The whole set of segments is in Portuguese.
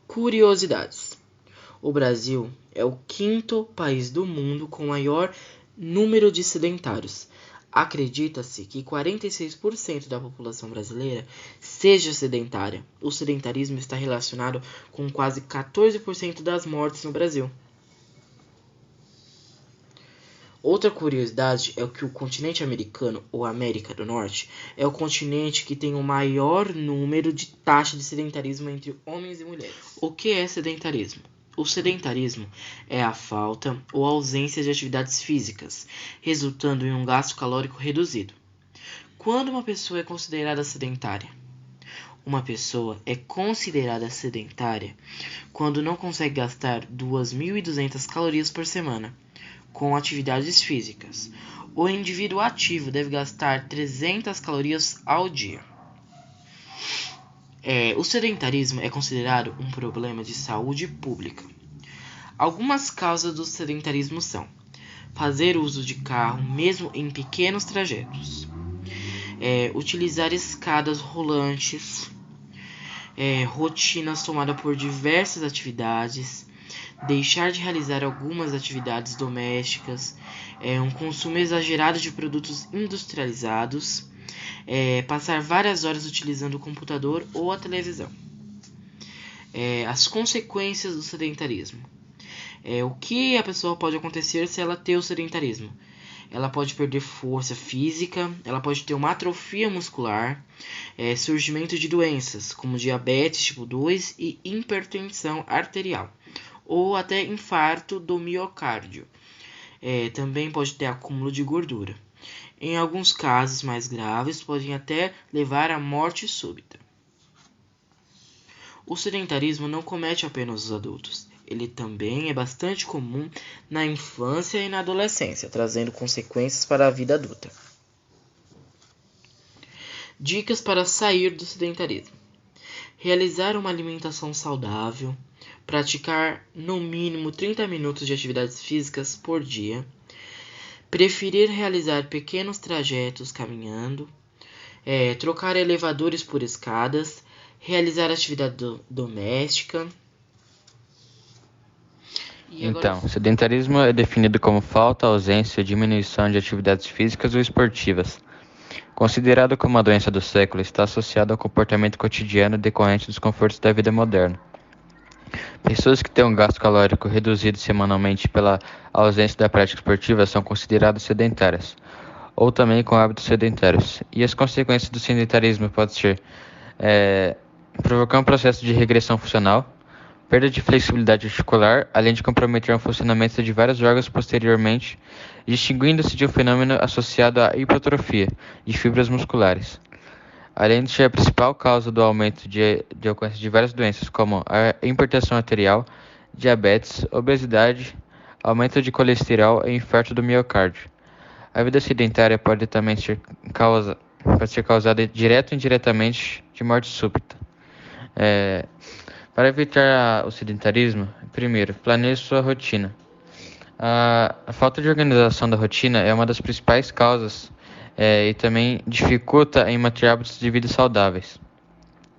Curiosidades. O Brasil é o quinto país do mundo com maior número de sedentários. Acredita-se que 46% da população brasileira seja sedentária. O sedentarismo está relacionado com quase 14% das mortes no Brasil. Outra curiosidade é que o continente americano, ou América do Norte, é o continente que tem o maior número de taxa de sedentarismo entre homens e mulheres. O que é sedentarismo? O sedentarismo é a falta ou ausência de atividades físicas, resultando em um gasto calórico reduzido. Quando uma pessoa é considerada sedentária? Uma pessoa é considerada sedentária quando não consegue gastar 2.200 calorias por semana com atividades físicas. O indivíduo ativo deve gastar 300 calorias ao dia. O sedentarismo é considerado um problema de saúde pública. Algumas causas do sedentarismo são: fazer uso de carro mesmo em pequenos trajetos, utilizar escadas rolantes, rotinas tomadas por diversas atividades, deixar de realizar algumas atividades domésticas, um consumo exagerado de produtos industrializados, passar várias horas utilizando o computador ou a televisão. As consequências do sedentarismo. O que a pessoa pode acontecer se ela ter o sedentarismo? Ela pode perder força física, ela pode ter uma atrofia muscular, surgimento de doenças como diabetes tipo 2 e hipertensão arterial, ou até infarto do miocárdio. Também pode ter acúmulo de gordura. Em alguns casos mais graves, podem até levar à morte súbita. O sedentarismo não comete apenas os adultos. Ele também é bastante comum na infância e na adolescência, trazendo consequências para a vida adulta. Dicas para sair do sedentarismo: realizar uma alimentação saudável, praticar no mínimo 30 minutos de atividades físicas por dia, preferir realizar pequenos trajetos caminhando, trocar elevadores por escadas, realizar atividade doméstica. Então, sedentarismo é definido como falta, ausência ou diminuição de atividades físicas ou esportivas. Considerado como uma doença do século, está associado ao comportamento cotidiano decorrente dos confortos da vida moderna. Pessoas que têm um gasto calórico reduzido semanalmente pela ausência da prática esportiva são consideradas sedentárias, ou também com hábitos sedentários. E as consequências do sedentarismo podem ser provocar um processo de regressão funcional, perda de flexibilidade articular, além de comprometer o funcionamento de vários órgãos posteriormente, distinguindo-se de um fenômeno associado à hipertrofia de fibras musculares. Além de ser a principal causa do aumento de ocorrência de várias doenças, como a hipertensão arterial, diabetes, obesidade, aumento de colesterol e infarto do miocárdio. A vida sedentária pode também ser causada direta ou indiretamente de morte súbita. Para evitar o sedentarismo, primeiro, planeje sua rotina. A falta de organização da rotina é uma das principais causas e também dificulta em manter hábitos de vida saudáveis.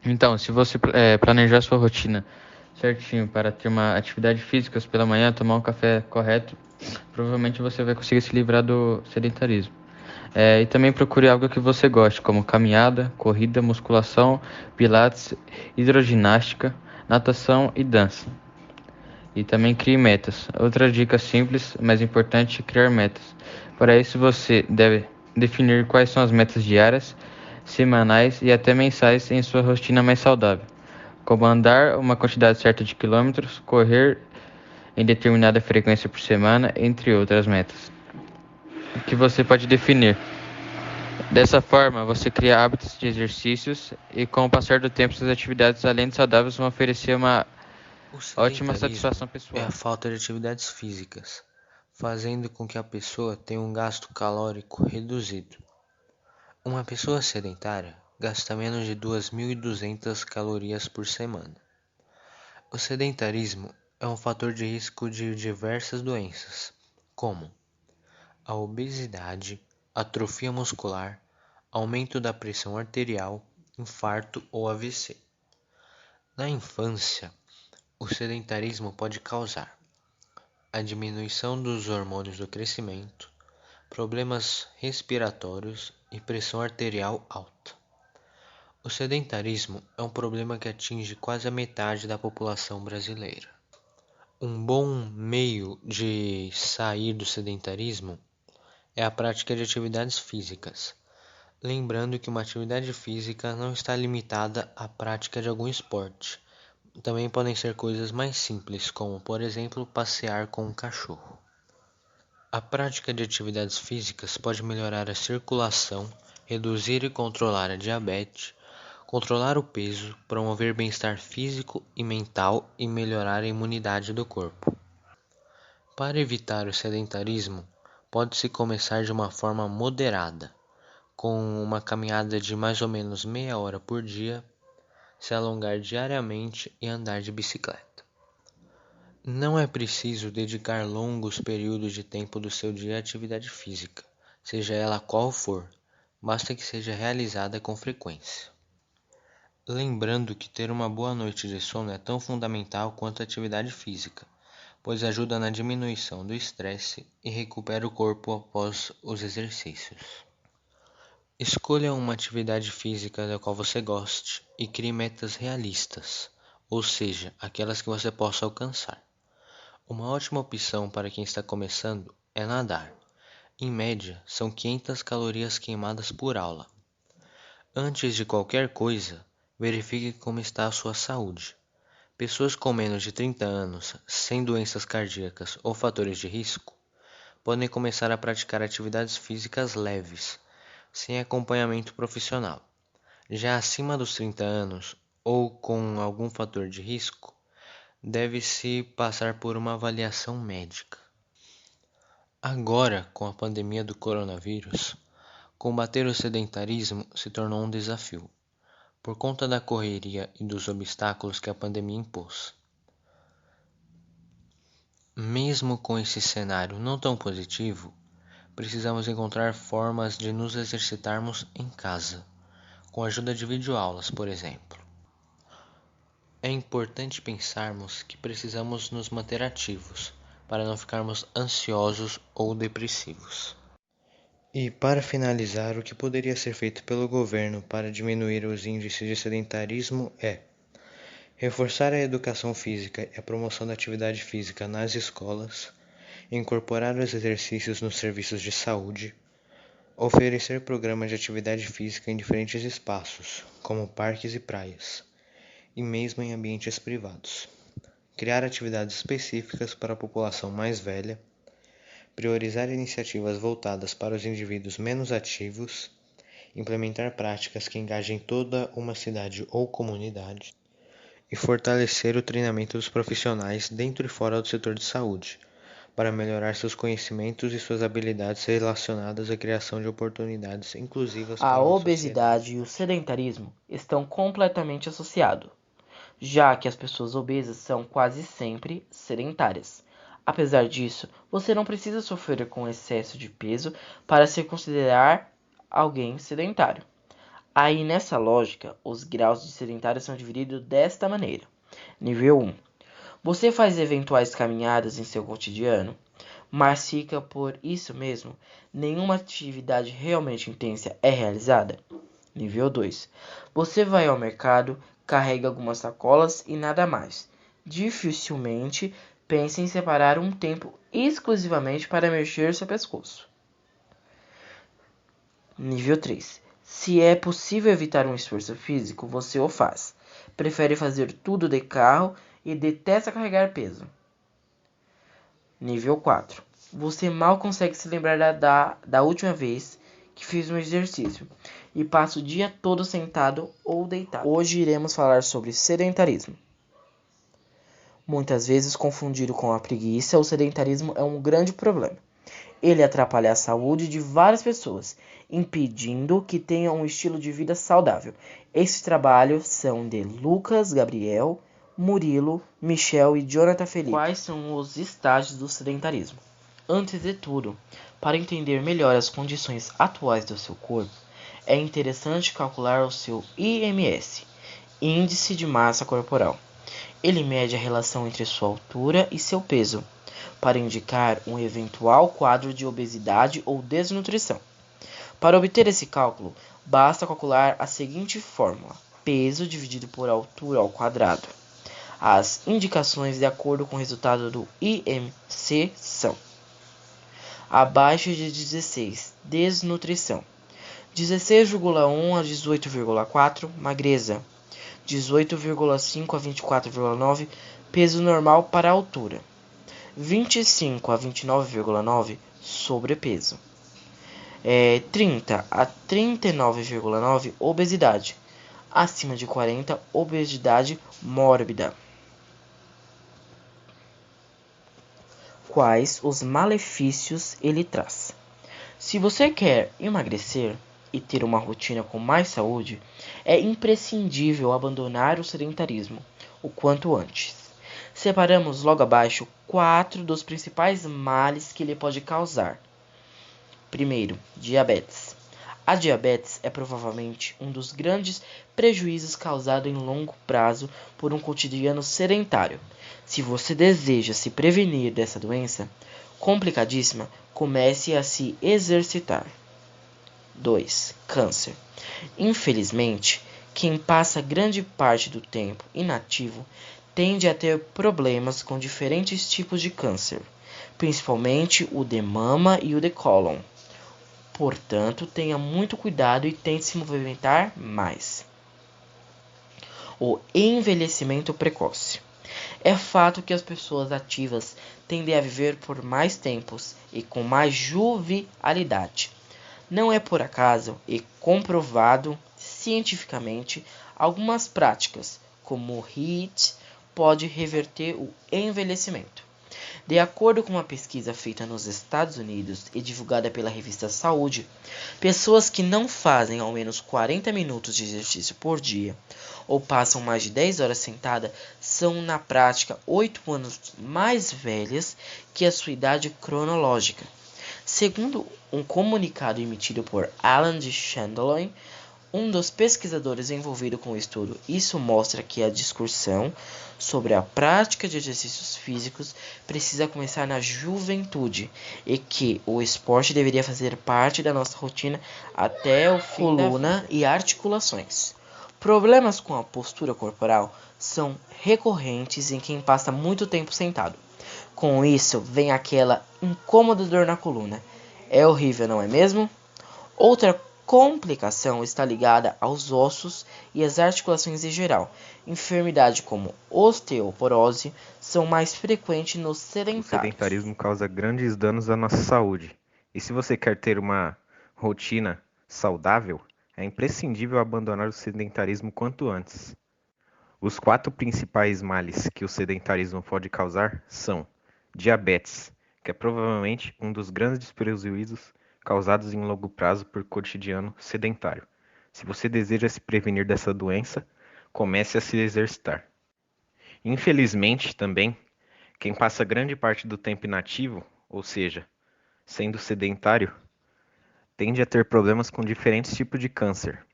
Então, se você planejar sua rotina certinho para ter uma atividade física pela manhã, tomar um café correto, provavelmente você vai conseguir se livrar do sedentarismo. E também procure algo que você goste, como caminhada, corrida, musculação, pilates, hidroginástica, natação e dança. E também crie metas. Outra dica simples, mas importante, é criar metas. Para isso você deve definir quais são as metas diárias, semanais e até mensais em sua rotina mais saudável, como andar uma quantidade certa de quilômetros, correr em determinada frequência por semana, entre outras metas, que você pode definir. Dessa forma, você cria hábitos de exercícios e, com o passar do tempo, suas atividades, além de saudáveis, vão oferecer uma ótima satisfação pessoal. É a falta de atividades físicas, fazendo com que a pessoa tenha um gasto calórico reduzido. Uma pessoa sedentária gasta menos de 2.200 calorias por semana. O sedentarismo é um fator de risco de diversas doenças, como a obesidade, atrofia muscular, aumento da pressão arterial, infarto ou AVC. Na infância, O sedentarismo pode causar a diminuição dos hormônios do crescimento, problemas respiratórios e pressão arterial alta. O sedentarismo é um problema que atinge quase a metade da população brasileira. Um bom meio de sair do sedentarismo é a prática de atividades físicas. Lembrando que uma atividade física não está limitada à prática de algum esporte. Também podem ser coisas mais simples, como, por exemplo, passear com um cachorro. A prática de atividades físicas pode melhorar a circulação, reduzir e controlar a diabetes, controlar o peso, promover bem-estar físico e mental e melhorar a imunidade do corpo. Para evitar o sedentarismo, pode-se começar de uma forma moderada, com uma caminhada de mais ou menos meia hora por dia, se alongar diariamente e andar de bicicleta. Não é preciso dedicar longos períodos de tempo do seu dia à atividade física, seja ela qual for, basta que seja realizada com frequência. Lembrando que ter uma boa noite de sono é tão fundamental quanto a atividade física, pois ajuda na diminuição do estresse e recupera o corpo após os exercícios. Escolha uma atividade física da qual você goste e crie metas realistas, ou seja, aquelas que você possa alcançar. Uma ótima opção para quem está começando é nadar. Em média, são 500 calorias queimadas por aula. Antes de qualquer coisa, verifique como está a sua saúde. Pessoas com menos de 30 anos, sem doenças cardíacas ou fatores de risco, podem começar a praticar atividades físicas leves, sem acompanhamento profissional. Já acima dos 30 anos ou com algum fator de risco, deve-se passar por uma avaliação médica. Agora, com a pandemia do coronavírus, combater o sedentarismo se tornou um desafio, por conta da correria e dos obstáculos que a pandemia impôs. Mesmo com esse cenário não tão positivo, precisamos encontrar formas de nos exercitarmos em casa, com a ajuda de videoaulas, por exemplo. É importante pensarmos que precisamos nos manter ativos, para não ficarmos ansiosos ou depressivos. E para finalizar, o que poderia ser feito pelo governo para diminuir os índices de sedentarismo é reforçar a educação física e a promoção da atividade física nas escolas, incorporar os exercícios nos serviços de saúde, oferecer programas de atividade física em diferentes espaços, como parques e praias, e mesmo em ambientes privados. Criar atividades específicas para a população mais velha, priorizar iniciativas voltadas para os indivíduos menos ativos, implementar práticas que engajem toda uma cidade ou comunidade, e fortalecer o treinamento dos profissionais dentro e fora do setor de saúde, para melhorar seus conhecimentos e suas habilidades relacionadas à criação de oportunidades inclusivas para A uma obesidade e o sociedade. sedentarismo estão completamente associados, já que as pessoas obesas são quase sempre sedentárias. Apesar disso, você não precisa sofrer com excesso de peso para se considerar alguém sedentário. Aí, nessa lógica, os graus de sedentário são divididos desta maneira. Nível 1. Você faz eventuais caminhadas em seu cotidiano, mas fica por isso mesmo, nenhuma atividade realmente intensa é realizada. Nível 2. Você vai ao mercado, carrega algumas sacolas e nada mais. Dificilmente pense em separar um tempo exclusivamente para mexer seu pescoço. Nível 3. Se é possível evitar um esforço físico, você o faz. Prefere fazer tudo de carro e detesta carregar peso. Nível 4. Você mal consegue se lembrar da última vez que fez um exercício e passa o dia todo sentado ou deitado. Hoje iremos falar sobre sedentarismo. Muitas vezes confundido com a preguiça, o sedentarismo é um grande problema. Ele atrapalha a saúde de várias pessoas, impedindo que tenham um estilo de vida saudável. Esses trabalhos são de Lucas, Gabriel, Murilo, Michel e Jonathan Felipe. Quais são os estágios do sedentarismo? Antes de tudo, para entender melhor as condições atuais do seu corpo, é interessante calcular o seu IMS, Índice de Massa Corporal. Ele mede a relação entre sua altura e seu peso, para indicar um eventual quadro de obesidade ou desnutrição. Para obter esse cálculo, basta calcular a seguinte fórmula: peso dividido por altura ao quadrado. As indicações de acordo com o resultado do IMC são: abaixo de 16, desnutrição; 16,1 a 18,4, magreza; 18,5 a 24,9, peso normal para a altura; 25 a 29,9, sobrepeso; 30 a 39,9, obesidade; acima de 40, obesidade mórbida. Quais os malefícios ele traz? Se você quer emagrecer e ter uma rotina com mais saúde, é imprescindível abandonar o sedentarismo o quanto antes. Separamos logo abaixo 4 dos principais males que ele pode causar. Primeiro, diabetes. A diabetes é provavelmente um dos grandes prejuízos causados em longo prazo por um cotidiano sedentário. Se você deseja se prevenir dessa doença complicadíssima, comece a se exercitar. 2. Câncer. Infelizmente, quem passa grande parte do tempo inativo tende a ter problemas com diferentes tipos de câncer, principalmente o de mama e o de cólon. Portanto, tenha muito cuidado e tente se movimentar mais. O envelhecimento precoce. É fato que as pessoas ativas tendem a viver por mais tempos e com mais jovialidade. Não é por acaso e comprovado cientificamente algumas práticas, como o HIIT, pode reverter o envelhecimento. De acordo com uma pesquisa feita nos Estados Unidos e divulgada pela revista Saúde, pessoas que não fazem ao menos 40 minutos de exercício por dia ou passam mais de 10 horas sentada são, na prática, 8 anos mais velhas que a sua idade cronológica. Segundo um comunicado emitido por Alan de Chandler, um dos pesquisadores envolvido com o estudo, isso mostra que a discussão sobre a prática de exercícios físicos precisa começar na juventude e que o esporte deveria fazer parte da nossa rotina até o fim da vida. E articulações. Problemas com a postura corporal são recorrentes em quem passa muito tempo sentado. Com isso, vem aquela incômoda dor na coluna. É horrível, não é mesmo? Outra complicação está ligada aos ossos e às articulações em geral. Enfermidades como osteoporose são mais frequentes nos O sedentários. sedentarismo causa grandes danos à nossa saúde. E se você quer ter uma rotina saudável, é imprescindível abandonar o sedentarismo quanto antes. Os 4 principais males que o sedentarismo pode causar são: diabetes, que é provavelmente um dos grandes prejuízos causados em longo prazo por cotidiano sedentário. Se você deseja se prevenir dessa doença, comece a se exercitar. Infelizmente, também, quem passa grande parte do tempo inativo, ou seja, sendo sedentário, tende a ter problemas com diferentes tipos de câncer,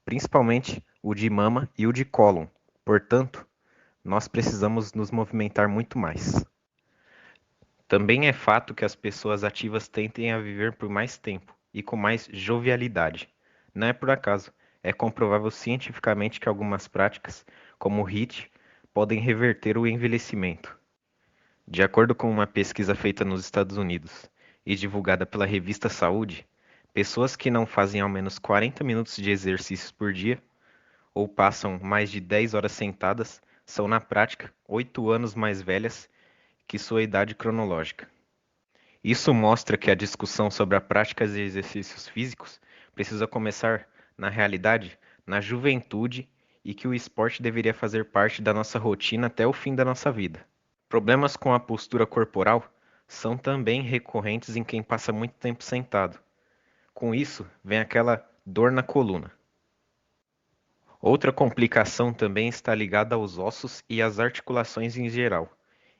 principalmente o de mama e o de cólon. Portanto, nós precisamos nos movimentar muito mais. Também é fato que as pessoas ativas tendem a viver por mais tempo e com mais jovialidade. Não é por acaso, é comprovável cientificamente que algumas práticas, como o HIIT, podem reverter o envelhecimento. De acordo com uma pesquisa feita nos Estados Unidos e divulgada pela revista Saúde, pessoas que não fazem ao menos 40 minutos de exercícios por dia ou passam mais de 10 horas sentadas são, na prática, 8 anos mais velhas que sua idade cronológica. Isso mostra que a discussão sobre a prática de exercícios físicos precisa começar, na realidade, na juventude e que o esporte deveria fazer parte da nossa rotina até o fim da nossa vida. Problemas com a postura corporal são também recorrentes em quem passa muito tempo sentado. Com isso, vem aquela dor na coluna. Outra complicação também está ligada aos ossos e às articulações em geral.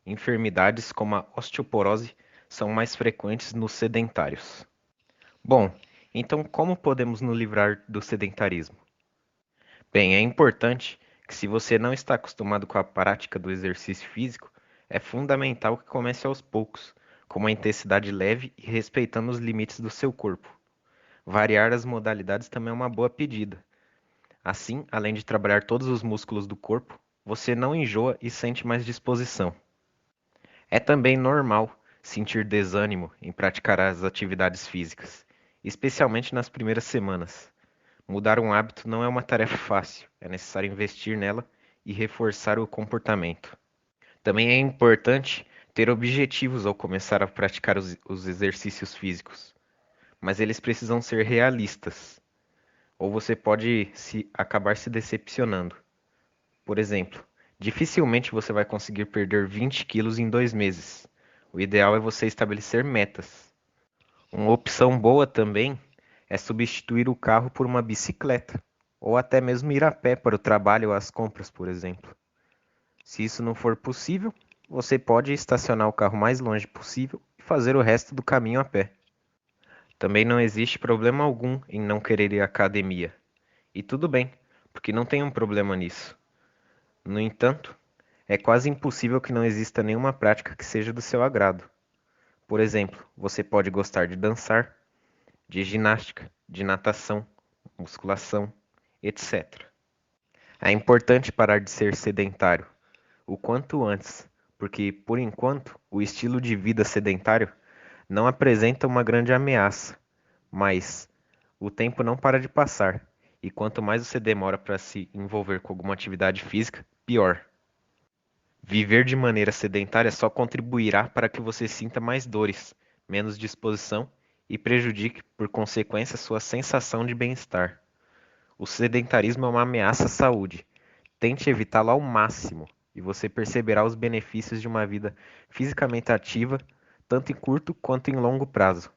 Enfermidades como a osteoporose são mais frequentes nos sedentários. Bom, então como podemos nos livrar do sedentarismo? Bem, é importante que que se você não está acostumado com a prática do exercício físico, é fundamental que comece aos poucos, com uma intensidade leve e respeitando os limites do seu corpo. Variar as modalidades também é uma boa pedida. Assim, além de trabalhar todos os músculos do corpo, você não enjoa e sente mais disposição. É também normal sentir desânimo em praticar as atividades físicas, especialmente nas primeiras semanas. Mudar um hábito não é uma tarefa fácil, é necessário investir nela e reforçar o comportamento. Também é importante ter objetivos ao começar a praticar os exercícios físicos, mas eles precisam ser realistas, ou você pode acabar se decepcionando. Por exemplo, dificilmente você vai conseguir perder 20 quilos em 2 meses. O ideal é você estabelecer metas. Uma opção boa também é substituir o carro por uma bicicleta, ou até mesmo ir a pé para o trabalho ou às compras, por exemplo. Se isso não for possível, você pode estacionar o carro mais longe possível e fazer o resto do caminho a pé. Também não existe problema algum em não querer ir à academia. E tudo bem, porque não tem um problema nisso. No entanto, é quase impossível que não exista nenhuma prática que seja do seu agrado. Por exemplo, você pode gostar de dançar, de ginástica, de natação, musculação, etc. É importante parar de ser sedentário o quanto antes, porque, por enquanto, o estilo de vida sedentário não apresenta uma grande ameaça, mas o tempo não para de passar, e quanto mais você demora para se envolver com alguma atividade física, pior. Viver de maneira sedentária só contribuirá para que você sinta mais dores, menos disposição e prejudique, por consequência, sua sensação de bem-estar. O sedentarismo é uma ameaça à saúde. Tente evitá-lo ao máximo e você perceberá os benefícios de uma vida fisicamente ativa, tanto em curto quanto em longo prazo.